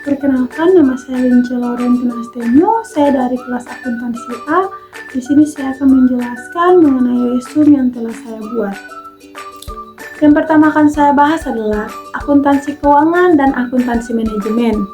Perkenalkan, nama saya Lince Laurentina Astenyo. Saya dari kelas akuntansi A. Di sini saya akan menjelaskan mengenai resume yang telah saya buat. Yang pertama akan saya bahas adalah akuntansi keuangan dan akuntansi manajemen.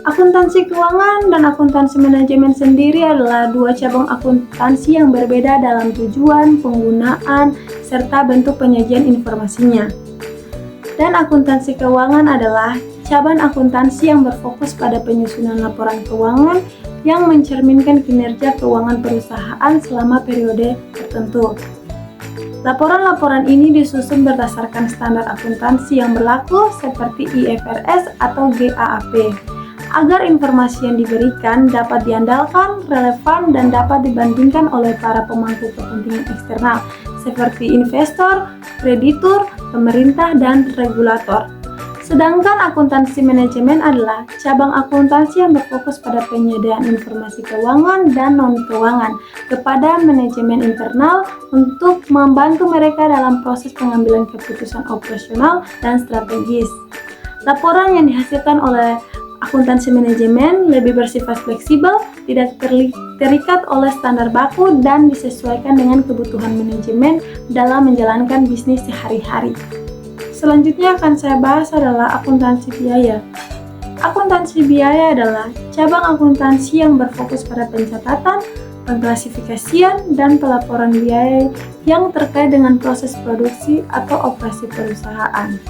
Akuntansi keuangan dan akuntansi manajemen sendiri adalah dua cabang akuntansi yang berbeda dalam tujuan, penggunaan, serta bentuk penyajian informasinya. Dan akuntansi keuangan adalah cabang akuntansi yang berfokus pada penyusunan laporan keuangan yang mencerminkan kinerja keuangan perusahaan selama periode tertentu. Laporan-laporan ini disusun berdasarkan standar akuntansi yang berlaku seperti IFRS atau GAAP, agar informasi yang diberikan dapat diandalkan, relevan, dan dapat dibandingkan oleh para pemangku kepentingan eksternal seperti investor, kreditur, pemerintah, dan regulator. Sedangkan akuntansi manajemen adalah cabang akuntansi yang berfokus pada penyediaan informasi keuangan dan non-keuangan kepada manajemen internal untuk membantu mereka dalam proses pengambilan keputusan operasional dan strategis. Laporan yang dihasilkan oleh akuntansi manajemen lebih bersifat fleksibel, tidak terikat oleh standar baku, dan disesuaikan dengan kebutuhan manajemen dalam menjalankan bisnis sehari-hari. Selanjutnya akan saya bahas adalah akuntansi biaya. Akuntansi biaya adalah cabang akuntansi yang berfokus pada pencatatan, pengklasifikasian, dan pelaporan biaya yang terkait dengan proses produksi atau operasi perusahaan.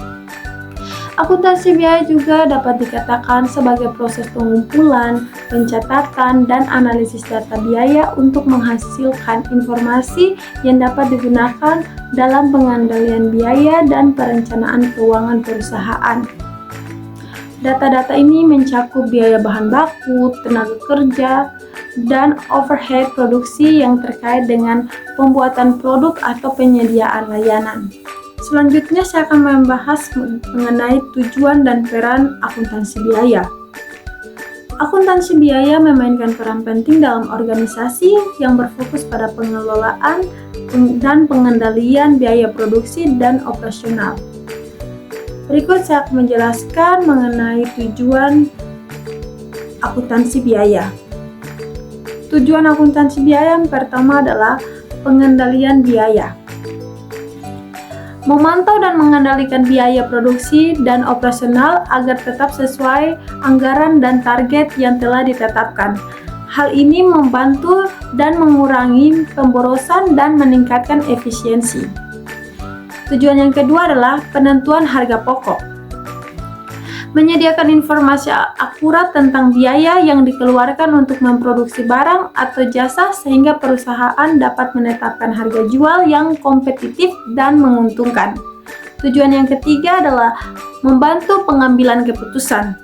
Akuntansi biaya juga dapat dikatakan sebagai proses pengumpulan, pencatatan, dan analisis data biaya untuk menghasilkan informasi yang dapat digunakan dalam pengendalian biaya dan perencanaan keuangan perusahaan. Data-data ini mencakup biaya bahan baku, tenaga kerja, dan overhead produksi yang terkait dengan pembuatan produk atau penyediaan layanan. Selanjutnya saya akan membahas mengenai tujuan dan peran akuntansi biaya. Akuntansi biaya memainkan peran penting dalam organisasi yang berfokus pada pengelolaan dan pengendalian biaya produksi dan operasional. Berikut saya akan menjelaskan mengenai tujuan akuntansi biaya. Tujuan akuntansi biaya yang pertama adalah pengendalian biaya. Memantau dan mengendalikan biaya produksi dan operasional agar tetap sesuai anggaran dan target yang telah ditetapkan. Hal ini membantu dan mengurangi pemborosan dan meningkatkan efisiensi. Tujuan yang kedua adalah penentuan harga pokok. Menyediakan informasi akurat tentang biaya yang dikeluarkan untuk memproduksi barang atau jasa sehingga perusahaan dapat menetapkan harga jual yang kompetitif dan menguntungkan. Tujuan yang ketiga adalah membantu pengambilan keputusan.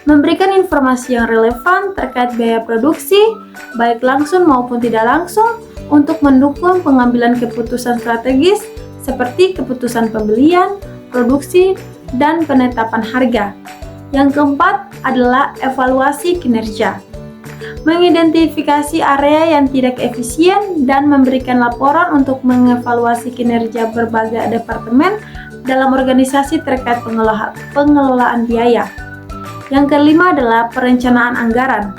Memberikan informasi yang relevan terkait biaya produksi, baik langsung maupun tidak langsung, untuk mendukung pengambilan keputusan strategis seperti keputusan pembelian, produksi, dan penetapan harga. Yang keempat adalah evaluasi kinerja. Mengidentifikasi area yang tidak efisien dan memberikan laporan untuk mengevaluasi kinerja berbagai departemen dalam organisasi terkait pengelolaan biaya. Yang kelima adalah perencanaan anggaran.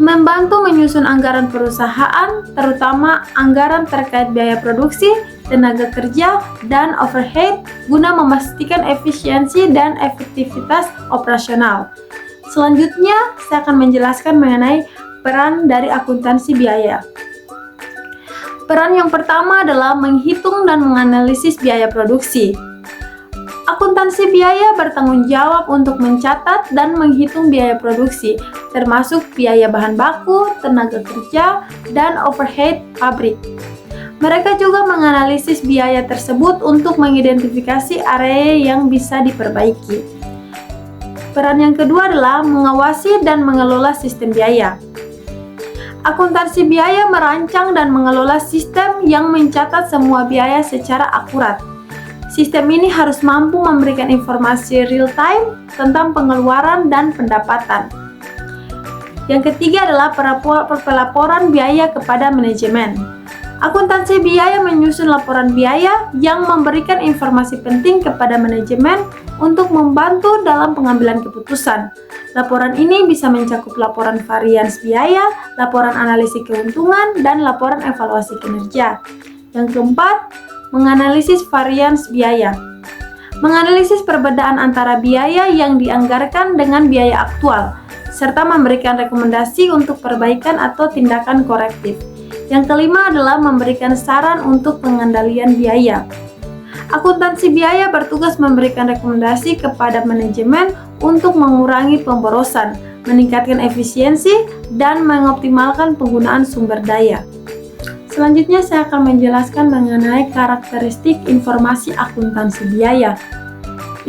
Membantu menyusun anggaran perusahaan, terutama anggaran terkait biaya produksi, tenaga kerja, dan overhead guna memastikan efisiensi dan efektivitas operasional. Selanjutnya, saya akan menjelaskan mengenai peran dari akuntansi biaya. Peran yang pertama adalah menghitung dan menganalisis biaya produksi. Akuntansi biaya bertanggung jawab untuk mencatat dan menghitung biaya produksi, termasuk biaya bahan baku, tenaga kerja, dan overhead pabrik. Mereka juga menganalisis biaya tersebut untuk mengidentifikasi area yang bisa diperbaiki. Peran yang kedua adalah mengawasi dan mengelola sistem biaya. Akuntansi biaya merancang dan mengelola sistem yang mencatat semua biaya secara akurat. Sistem ini harus mampu memberikan informasi real-time tentang pengeluaran dan pendapatan. Yang ketiga adalah pelaporan biaya kepada manajemen. Akuntansi biaya menyusun laporan biaya yang memberikan informasi penting kepada manajemen untuk membantu dalam pengambilan keputusan. Laporan ini bisa mencakup laporan varians biaya, laporan analisis keuntungan, dan laporan evaluasi kinerja. Yang keempat, menganalisis varians biaya. Menganalisis perbedaan antara biaya yang dianggarkan dengan biaya aktual, serta memberikan rekomendasi untuk perbaikan atau tindakan korektif. Yang kelima adalah memberikan saran untuk pengendalian biaya. Akuntansi biaya bertugas memberikan rekomendasi kepada manajemen untuk mengurangi pemborosan, meningkatkan efisiensi, dan mengoptimalkan penggunaan sumber daya. Selanjutnya saya akan menjelaskan mengenai karakteristik informasi akuntansi biaya.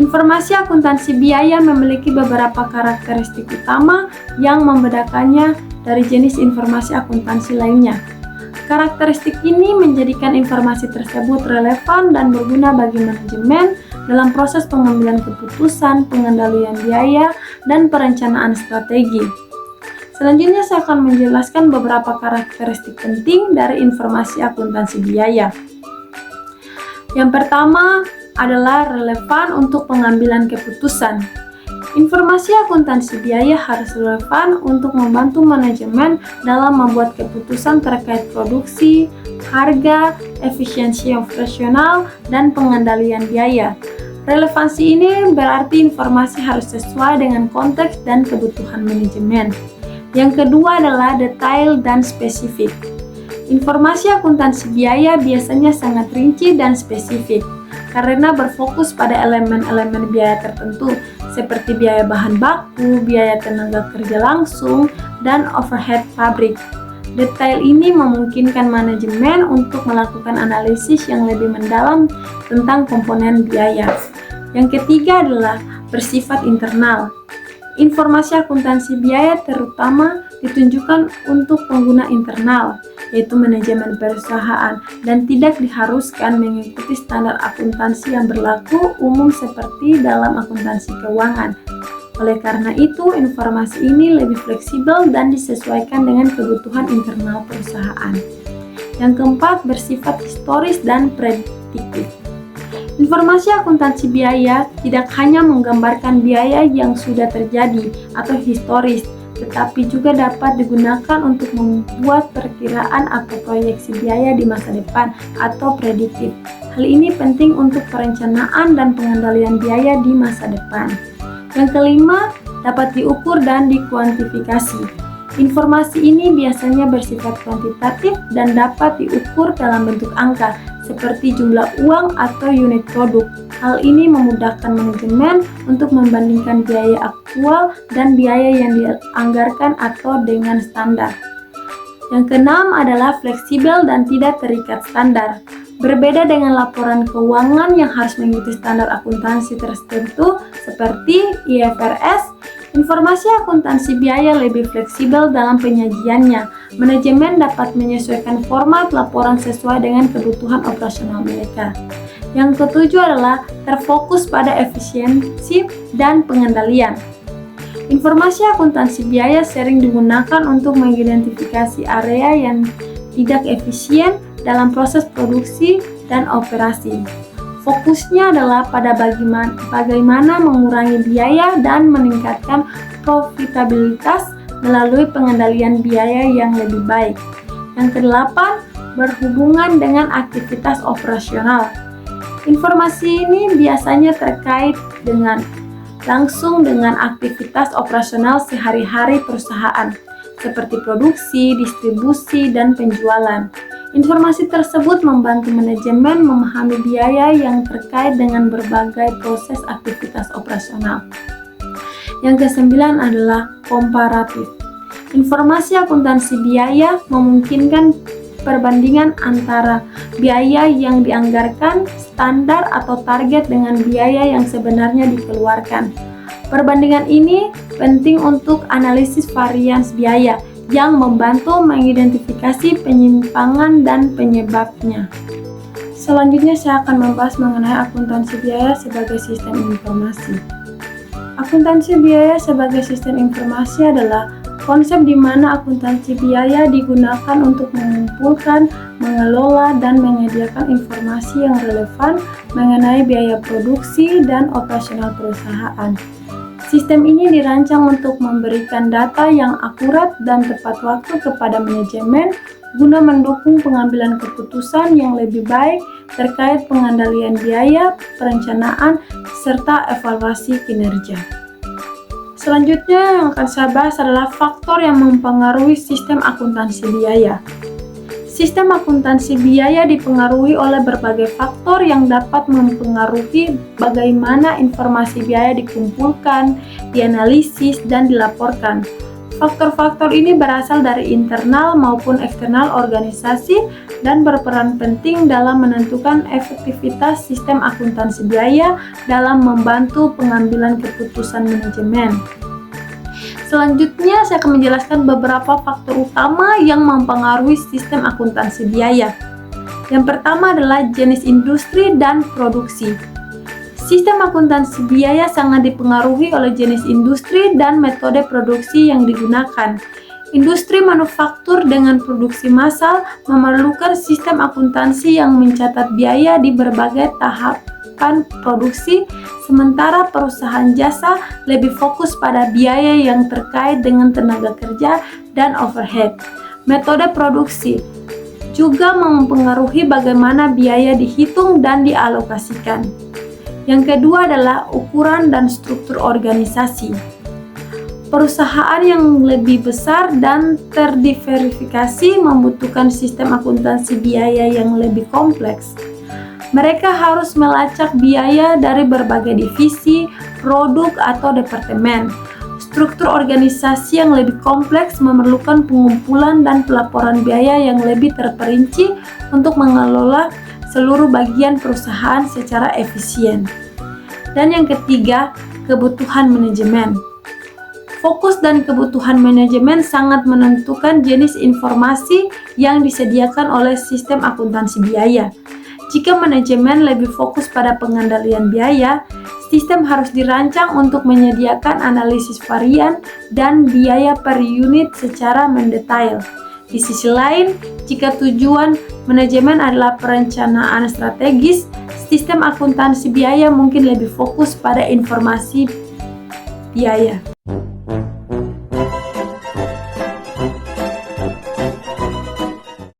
Informasi akuntansi biaya memiliki beberapa karakteristik utama yang membedakannya dari jenis informasi akuntansi lainnya. Karakteristik ini menjadikan informasi tersebut relevan dan berguna bagi manajemen dalam proses pengambilan keputusan, pengendalian biaya, dan perencanaan strategi. Selanjutnya saya akan menjelaskan beberapa karakteristik penting dari informasi akuntansi biaya. Yang pertama adalah relevan untuk pengambilan keputusan. Informasi akuntansi biaya harus relevan untuk membantu manajemen dalam membuat keputusan terkait produksi, harga, efisiensi operasional, dan pengendalian biaya. Relevansi ini berarti informasi harus sesuai dengan konteks dan kebutuhan manajemen. Yang kedua adalah detail dan spesifik. Informasi akuntansi biaya biasanya sangat rinci dan spesifik karena berfokus pada elemen-elemen biaya tertentu seperti biaya bahan baku, biaya tenaga kerja langsung, dan overhead pabrik. Detail ini memungkinkan manajemen untuk melakukan analisis yang lebih mendalam tentang komponen biaya. Yang ketiga adalah bersifat internal. Informasi akuntansi biaya terutama ditunjukkan untuk pengguna internal, yaitu manajemen perusahaan, dan tidak diharuskan mengikuti standar akuntansi yang berlaku umum seperti dalam akuntansi keuangan. Oleh karena itu, informasi ini lebih fleksibel dan disesuaikan dengan kebutuhan internal perusahaan. Yang keempat, bersifat historis dan prediktif. Informasi akuntansi biaya tidak hanya menggambarkan biaya yang sudah terjadi atau historis, tetapi juga dapat digunakan untuk membuat perkiraan atau proyeksi biaya di masa depan atau prediktif. Hal ini penting untuk perencanaan dan pengendalian biaya di masa depan. Yang kelima, dapat diukur dan dikuantifikasi. Informasi ini biasanya bersifat kuantitatif dan dapat diukur dalam bentuk angka, seperti jumlah uang atau unit produk. Hal ini memudahkan manajemen untuk membandingkan biaya aktual dan biaya yang dianggarkan atau dengan standar. Yang keenam adalah fleksibel dan tidak terikat standar. Berbeda dengan laporan keuangan yang harus mengikuti standar akuntansi tertentu seperti IFRS, informasi akuntansi biaya lebih fleksibel dalam penyajiannya. Manajemen dapat menyesuaikan format laporan sesuai dengan kebutuhan operasional mereka. Yang ketujuh adalah terfokus pada efisiensi dan pengendalian. Informasi akuntansi biaya sering digunakan untuk mengidentifikasi area yang tidak efisien dalam proses produksi dan operasi. Fokusnya adalah pada bagaimana mengurangi biaya dan meningkatkan profitabilitas melalui pengendalian biaya yang lebih baik. Yang kedelapan, berhubungan dengan aktivitas operasional. Informasi ini biasanya terkait langsung dengan aktivitas operasional sehari-hari perusahaan, seperti produksi, distribusi, dan penjualan. Informasi tersebut membantu manajemen memahami biaya yang terkait dengan berbagai proses aktivitas operasional. Yang kesembilan adalah komparatif. Informasi akuntansi biaya memungkinkan perbandingan antara biaya yang dianggarkan, standar atau target dengan biaya yang sebenarnya dikeluarkan. Perbandingan ini penting untuk analisis varians biaya yang membantu mengidentifikasi penyimpangan dan penyebabnya. Selanjutnya saya akan membahas mengenai akuntansi biaya sebagai sistem informasi. Akuntansi biaya sebagai sistem informasi adalah konsep di mana akuntansi biaya digunakan untuk mengumpulkan, mengelola, dan menyediakan informasi yang relevan mengenai biaya produksi dan operasional perusahaan. Sistem ini dirancang untuk memberikan data yang akurat dan tepat waktu kepada manajemen guna mendukung pengambilan keputusan yang lebih baik terkait pengendalian biaya, perencanaan, serta evaluasi kinerja. Selanjutnya yang akan saya bahas adalah faktor yang mempengaruhi sistem akuntansi biaya. Sistem akuntansi biaya dipengaruhi oleh berbagai faktor yang dapat mempengaruhi bagaimana informasi biaya dikumpulkan, dianalisis, dan dilaporkan. Faktor-faktor ini berasal dari internal maupun eksternal organisasi dan berperan penting dalam menentukan efektivitas sistem akuntansi biaya dalam membantu pengambilan keputusan manajemen. Selanjutnya, saya akan menjelaskan beberapa faktor utama yang mempengaruhi sistem akuntansi biaya. Yang pertama adalah jenis industri dan produksi. Sistem akuntansi biaya sangat dipengaruhi oleh jenis industri dan metode produksi yang digunakan. Industri manufaktur dengan produksi massal memerlukan sistem akuntansi yang mencatat biaya di berbagai tahapan produksi, sementara perusahaan jasa lebih fokus pada biaya yang terkait dengan tenaga kerja dan overhead. Metode produksi juga mempengaruhi bagaimana biaya dihitung dan dialokasikan. Yang kedua adalah ukuran dan struktur organisasi. Perusahaan yang lebih besar dan terdiversifikasi membutuhkan sistem akuntansi biaya yang lebih kompleks. Mereka harus melacak biaya dari berbagai divisi, produk, atau departemen. Struktur organisasi yang lebih kompleks memerlukan pengumpulan dan pelaporan biaya yang lebih terperinci untuk mengelola seluruh bagian perusahaan secara efisien. Dan yang ketiga, kebutuhan manajemen. Fokus dan kebutuhan manajemen sangat menentukan jenis informasi yang disediakan oleh sistem akuntansi biaya. Jika manajemen lebih fokus pada pengendalian biaya, sistem harus dirancang untuk menyediakan analisis varian dan biaya per unit secara mendetail. Di sisi lain, jika tujuan manajemen adalah perencanaan strategis, sistem akuntansi biaya mungkin lebih fokus pada informasi biaya.